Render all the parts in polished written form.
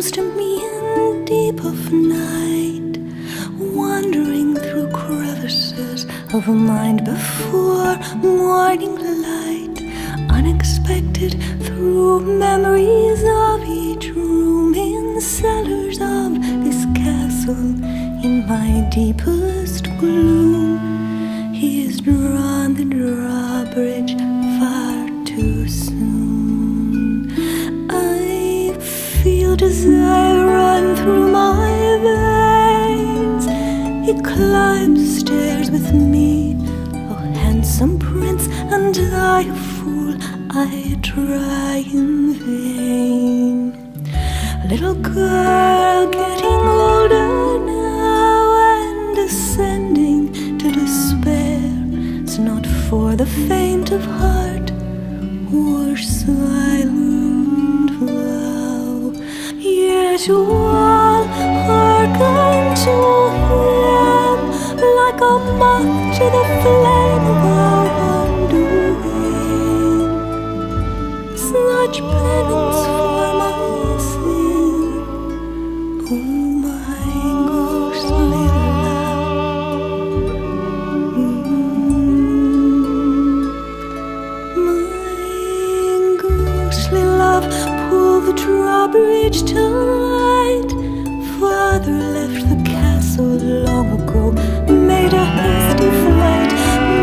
comes to me in deep of night, wandering through crevices of a mind before morning light, unexpected through memories of each room in cellars of this castle. In my deepest gloom, he has drawn the drawbridge far too soon. I feel desire run through my veins. He climbs the stairs with me, a handsome prince, and I, a fool, I try in vain. Little girl getting older now and ascending to despair. It's not for the faint of heart or silent vow. Yes, you all hearken to him like a moth to the flame of our undoing. Such penance for my sin, oh my ghostly love. My ghostly love, pull the drawbridge tight. Father left the castle long ago, made a hasty flight.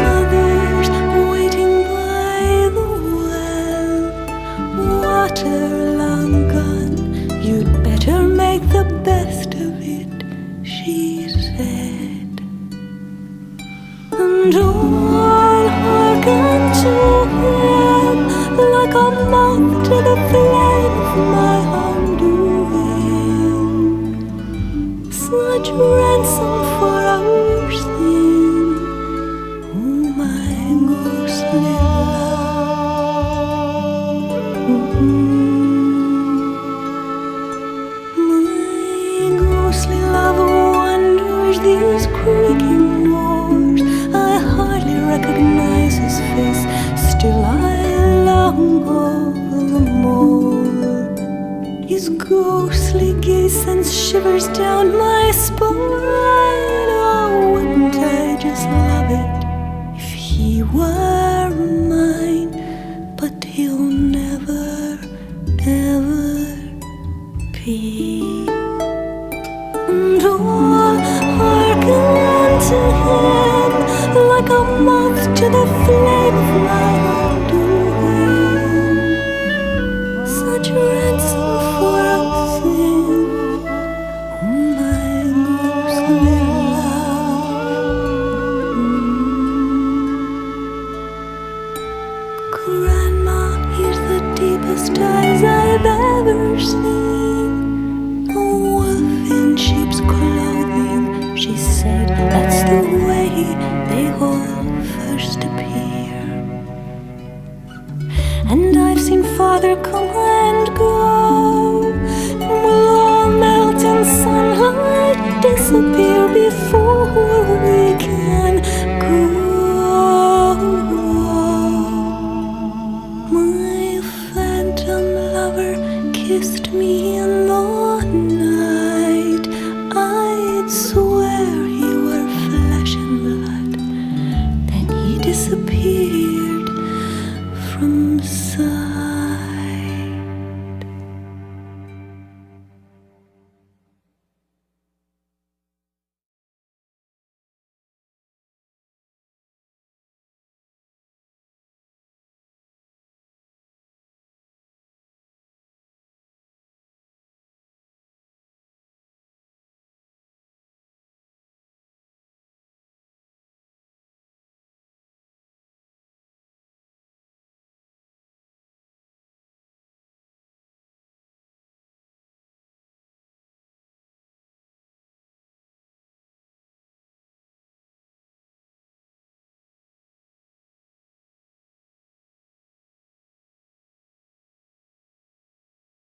Mother's waiting by the well, water long gone, you'd better make the best of it, she said. And all hearken to him like a moth to the flame of my undoing. Such ransom for our sin, oh my ghostly love. My ghostly love wanders these creaking doors. I hardly recognize his face, still I long all the more. His ghostly gaze sends shivers down my spine. Oh, wouldn't I just love it if he were mine? But he'll never, ever be. And all hearken to him like a moth to the flame of my undoing. Such ransom for a sin, oh my ghostly love. Grandma, here's the deepest eyes I've ever seen. A wolf in sheep's clothing, she said, that's the way they all first appear. And I've seen Father come and go, and we'll all melt in sunlight, disappear before we can go. My phantom lover kissed me in the night. I'd swear he were flesh and blood, then he disappeared.